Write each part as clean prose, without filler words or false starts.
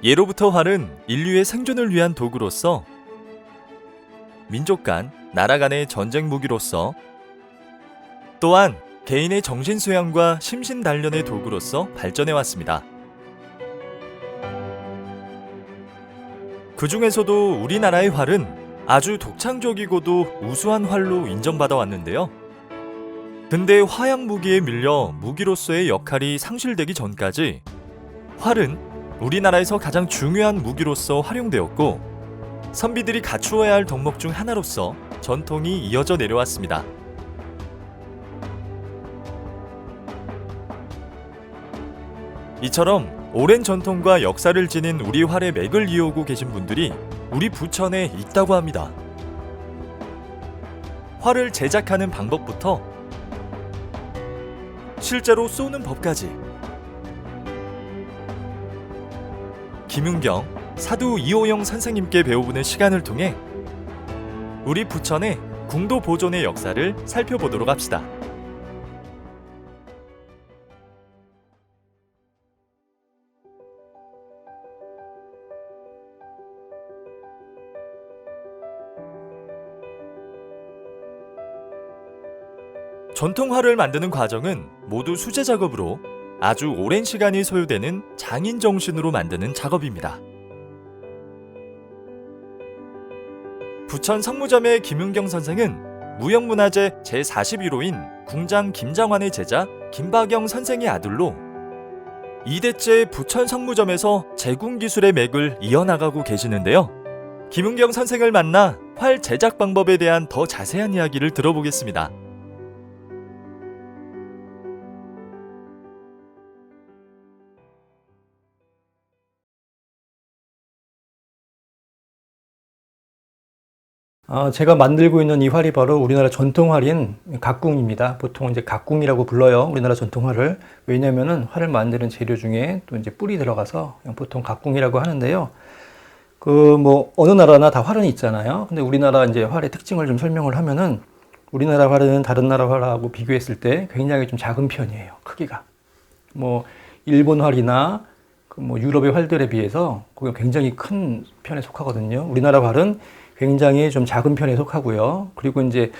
예로부터 활은 인류의 생존을 위한 도구로서, 민족 간, 나라 간의 전쟁 무기로서, 또한 개인의 정신 수양과 심신 단련의 도구로서 발전해 왔습니다. 그 중에서도 우리나라의 활은 아주 독창적이고도 우수한 활로 인정받아 왔는데요. 근대 화약 무기에 밀려 무기로서의 역할이 상실되기 전까지 활은 우리나라에서 가장 중요한 무기로서 활용되었고, 선비들이 갖추어야 할 덕목 중 하나로서 전통이 이어져 내려왔습니다. 이처럼 오랜 전통과 역사를 지닌 우리 활의 맥을 이어오고 계신 분들이 우리 부천에 있다고 합니다. 활을 제작하는 방법부터 실제로 쏘는 법까지 김은경, 사두 이호영 선생님께 배워보는 시간을 통해 우리 부천의 궁도 보존의 역사를 살펴보도록 합시다. 전통활을 만드는 과정은 모두 수제 작업으로 아주 오랜 시간이 소요되는 장인 정신으로 만드는 작업입니다. 부천 성무점의 김은경 선생은 무형문화재 제41호인 궁장 김장환의 제자 김박영 선생의 아들로 2대째 부천 성무점에서 제궁기술의 맥을 이어나가고 계시는데요. 김은경 선생을 만나 활 제작 방법에 대한 더 자세한 이야기를 들어보겠습니다. 제가 만들고 있는 이 활이 바로 우리나라 전통활인 각궁입니다. 보통 이제 각궁이라고 불러요. 우리나라 전통활을. 왜냐면은 활을 만드는 재료 중에 또 이제 뿔이 들어가서 그냥 보통 각궁이라고 하는데요. 어느 나라나 다 활은 있잖아요. 근데 우리나라 이제 활의 특징을 좀 설명을 하면은 우리나라 활은 다른 나라 활하고 비교했을 때 굉장히 좀 작은 편이에요. 크기가. 일본 활이나 유럽의 활들에 비해서 거기 굉장히 큰 편에 속하거든요. 우리나라 활은 굉장히 좀 작은 편에 속하고요. 그리고 이제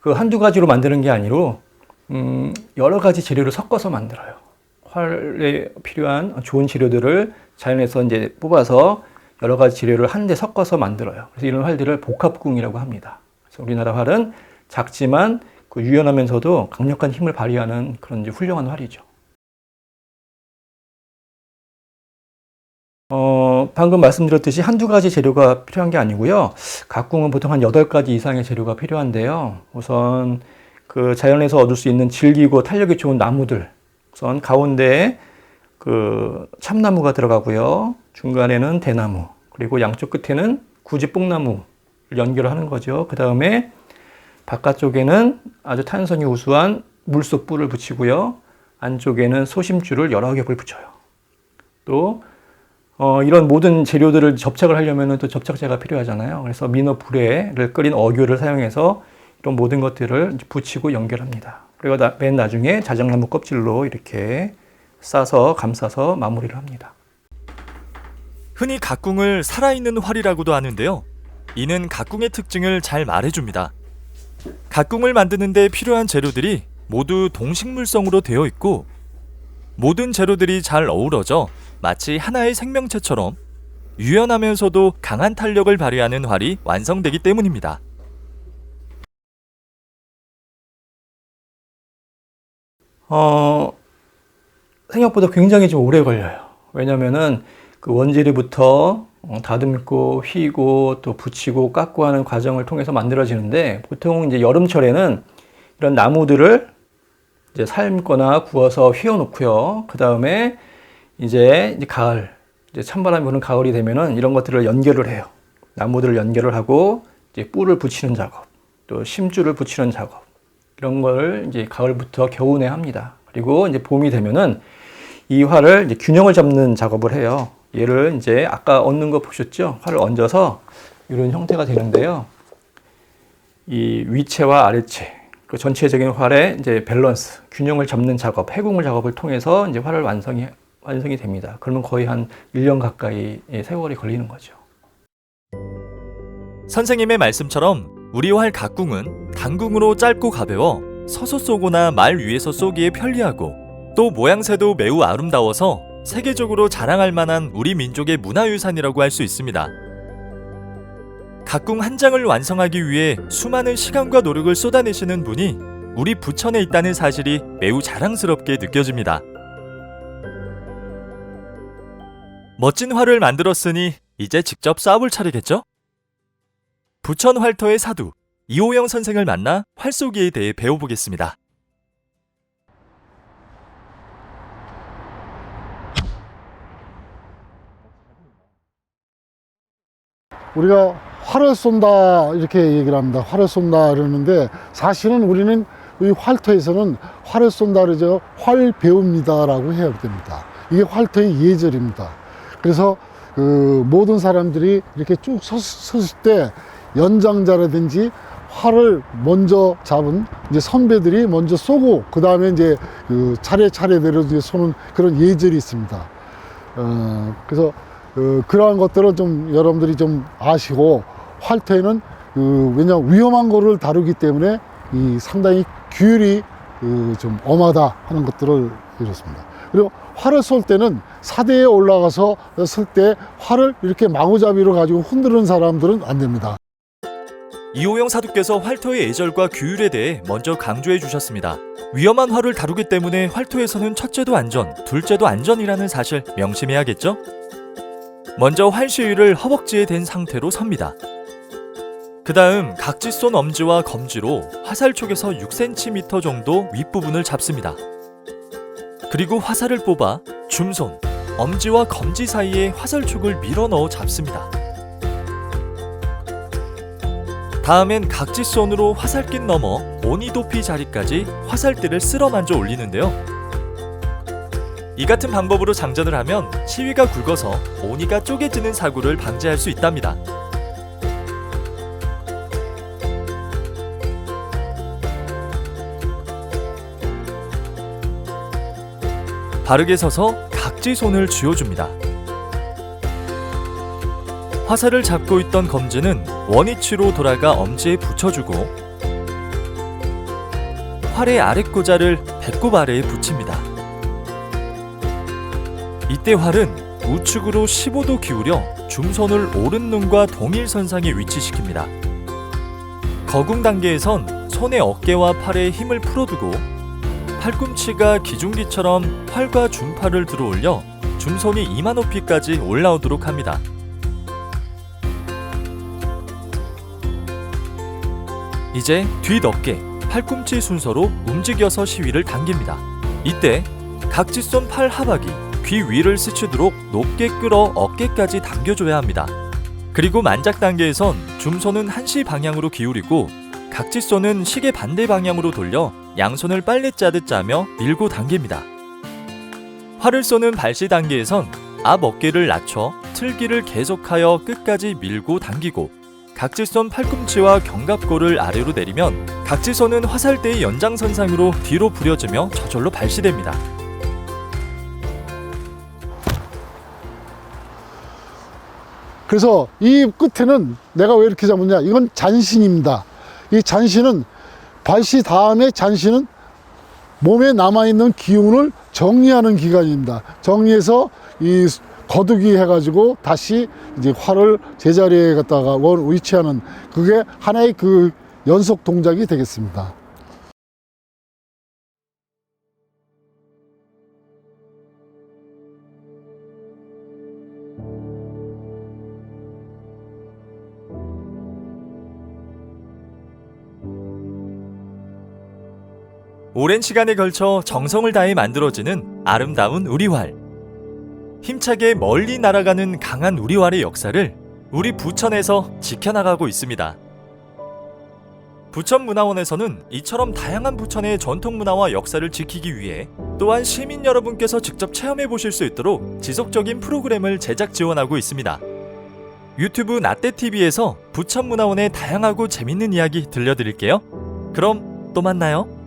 한두 가지로 만드는 게 아니고, 여러 가지 재료를 섞어서 만들어요. 활에 필요한 좋은 재료들을 자연에서 이제 뽑아서 여러 가지 재료를 한데 섞어서 만들어요. 그래서 이런 활들을 복합궁이라고 합니다. 그래서 우리나라 활은 작지만 유연하면서도 강력한 힘을 발휘하는 그런 이제 훌륭한 활이죠. 방금 말씀드렸듯이 한두 가지 재료가 필요한 게 아니고요. 각궁은 보통 한 8가지 이상의 재료가 필요한데요. 우선 자연에서 얻을 수 있는 질기고 탄력이 좋은 나무들. 우선 가운데에 참나무가 들어가고요. 중간에는 대나무. 그리고 양쪽 끝에는 구지뽕나무를 연결하는 거죠. 그 다음에 바깥쪽에는 아주 탄성이 우수한 물속 뿔을 붙이고요. 안쪽에는 소심줄을 여러 겹을 붙여요. 또 이런 모든 재료들을 접착을 하려면 또 접착제가 필요하잖아요. 그래서 민어 불에를 끓인 어교를 사용해서 이런 모든 것들을 붙이고 연결합니다. 그리고 맨 나중에 자작나무 껍질로 이렇게 싸서 감싸서 마무리를 합니다. 흔히 각궁을 살아있는 활이라고도 하는데요. 이는 각궁의 특징을 잘 말해줍니다. 각궁을 만드는 데 필요한 재료들이 모두 동식물성으로 되어 있고, 모든 재료들이 잘 어우러져 마치 하나의 생명체처럼 유연하면서도 강한 탄력을 발휘하는 활이 완성되기 때문입니다. 생각보다 굉장히 좀 오래 걸려요. 왜냐면은 원재료부터 다듬고 휘고 또 붙이고 깎고 하는 과정을 통해서 만들어지는데, 보통 이제 여름철에는 이런 나무들을 이제 삶거나 구워서 휘어놓고요. 그 다음에 이제 가을, 이제 찬바람이 부는 가을이 되면은 이런 것들을 연결을 해요. 나무들을 연결을 하고 이제 뿔을 붙이는 작업, 또 심줄을 붙이는 작업, 이런 걸 이제 가을부터 겨우내 합니다. 그리고 이제 봄이 되면은 이 활을 이제 균형을 잡는 작업을 해요. 얘를 이제 아까 얹는 거 보셨죠? 활을 얹어서 이런 형태가 되는데요. 이 위체와 아래체, 그 전체적인 활의 이제 밸런스, 균형을 잡는 작업, 해궁을 작업을 통해서 이제 활을 완성이 됩니다. 그러면 거의 한 1년 가까이 세월이 걸리는 거죠. 선생님의 말씀처럼 우리 활 각궁은 단궁으로 짧고 가벼워 서서 쏘거나 말 위에서 쏘기에 편리하고 또 모양새도 매우 아름다워서 세계적으로 자랑할 만한 우리 민족의 문화유산이라고 할 수 있습니다. 각궁 한 장을 완성하기 위해 수많은 시간과 노력을 쏟아내시는 분이 우리 부천에 있다는 사실이 매우 자랑스럽게 느껴집니다. 멋진 활을 만들었으니 이제 직접 쏴볼 차례겠죠? 부천 활터의 사두 이호영 선생을 만나 활쏘기에 대해 배워보겠습니다. 우리가 활을 쏜다 이렇게 얘기를 합니다. 활을 쏜다 그러는데 사실은 우리는 이 활터에서는 활을 쏜다 그러죠. 활 배웁니다라고 해야 됩니다. 이게 활터의 예절입니다. 그래서 그 모든 사람들이 이렇게 쭉 섰을 때 연장자라든지 활을 먼저 잡은 이제 선배들이 먼저 쏘고 그 다음에 이제 그 차례차례대로 이제 쏘는 그런 예절이 있습니다. 그래서 그러한 것들은 좀 여러분들이 좀 아시고 활터에는 왜냐하면 위험한 거를 다루기 때문에 이 상당히 규율이 좀 엄하다 하는 것들을 이렇습니다. 그리고 활을 쏠 때는 사대에 올라가서 쓸 때 활을 이렇게 마구잡이로 가지고 흔드는 사람들은 안 됩니다. 이호영 사두께서 활터의 예절과 규율에 대해 먼저 강조해 주셨습니다. 위험한 활을 다루기 때문에 활터에서는 첫째도 안전, 둘째도 안전이라는 사실 명심해야겠죠? 먼저 활 시위를 허벅지에 댄 상태로 섭니다. 그 다음 각지손 엄지와 검지로 화살촉에서 6cm 정도 윗부분을 잡습니다. 그리고 화살을 뽑아 줌손, 엄지와 검지 사이에 화살촉을 밀어 넣어 잡습니다. 다음엔 각지손으로 화살깃 넘어 오니 도피 자리까지 화살대를 쓸어 만져 올리는데요. 이 같은 방법으로 장전을 하면 시위가 굵어서 오니가 쪼개지는 사고를 방지할 수 있답니다. 바르게 서서 각지손을 쥐어줍니다. 화살을 잡고 있던 검지는 원위치로 돌아가 엄지에 붙여주고 활의 아랫고자를 배꼽 아래에 붙입니다. 이때 활은 우측으로 15도 기울여 줌손을 오른눈과 동일선상에 위치시킵니다. 거궁 단계에선 손의 어깨와 팔에 힘을 풀어두고 팔꿈치가 기중기처럼 활과 줌팔을 들어올려 줌손이 이마 높이까지 올라오도록 합니다. 이제 뒷어깨, 팔꿈치 순서로 움직여서 시위를 당깁니다. 이때 각지손 팔 하박이 귀 위를 스치도록 높게 끌어 어깨까지 당겨줘야 합니다. 그리고 만작 단계에선 줌손은 한시 방향으로 기울이고 각지손은 시계 반대 방향으로 돌려 양손을 빨래 짜듯 짜며 밀고 당깁니다. 활을 쏘는 발시 단계에선 앞 어깨를 낮춰 틀기를 계속하여 끝까지 밀고 당기고 각지손 팔꿈치와 견갑골을 아래로 내리면 각지손은 화살대의 연장선상으로 뒤로 부려지며 저절로 발시됩니다. 그래서 이 끝에는 내가 왜 이렇게 잡았냐, 이건 잔신입니다. 이 잔신은 발시 다음에 잔신은 몸에 남아있는 기운을 정리하는 기간입니다. 정리해서 이 거두기 해가지고 다시 이제 활을 제자리에 갖다가 위치하는 그게 하나의 그 연속 동작이 되겠습니다. 오랜 시간에 걸쳐 정성을 다해 만들어지는 아름다운 우리활. 힘차게 멀리 날아가는 강한 우리활의 역사를 우리 부천에서 지켜나가고 있습니다. 부천문화원에서는 이처럼 다양한 부천의 전통문화와 역사를 지키기 위해 또한 시민 여러분께서 직접 체험해 보실 수 있도록 지속적인 프로그램을 제작 지원하고 있습니다. 유튜브 나떼TV에서 부천문화원의 다양하고 재밌는 이야기 들려드릴게요. 그럼 또 만나요.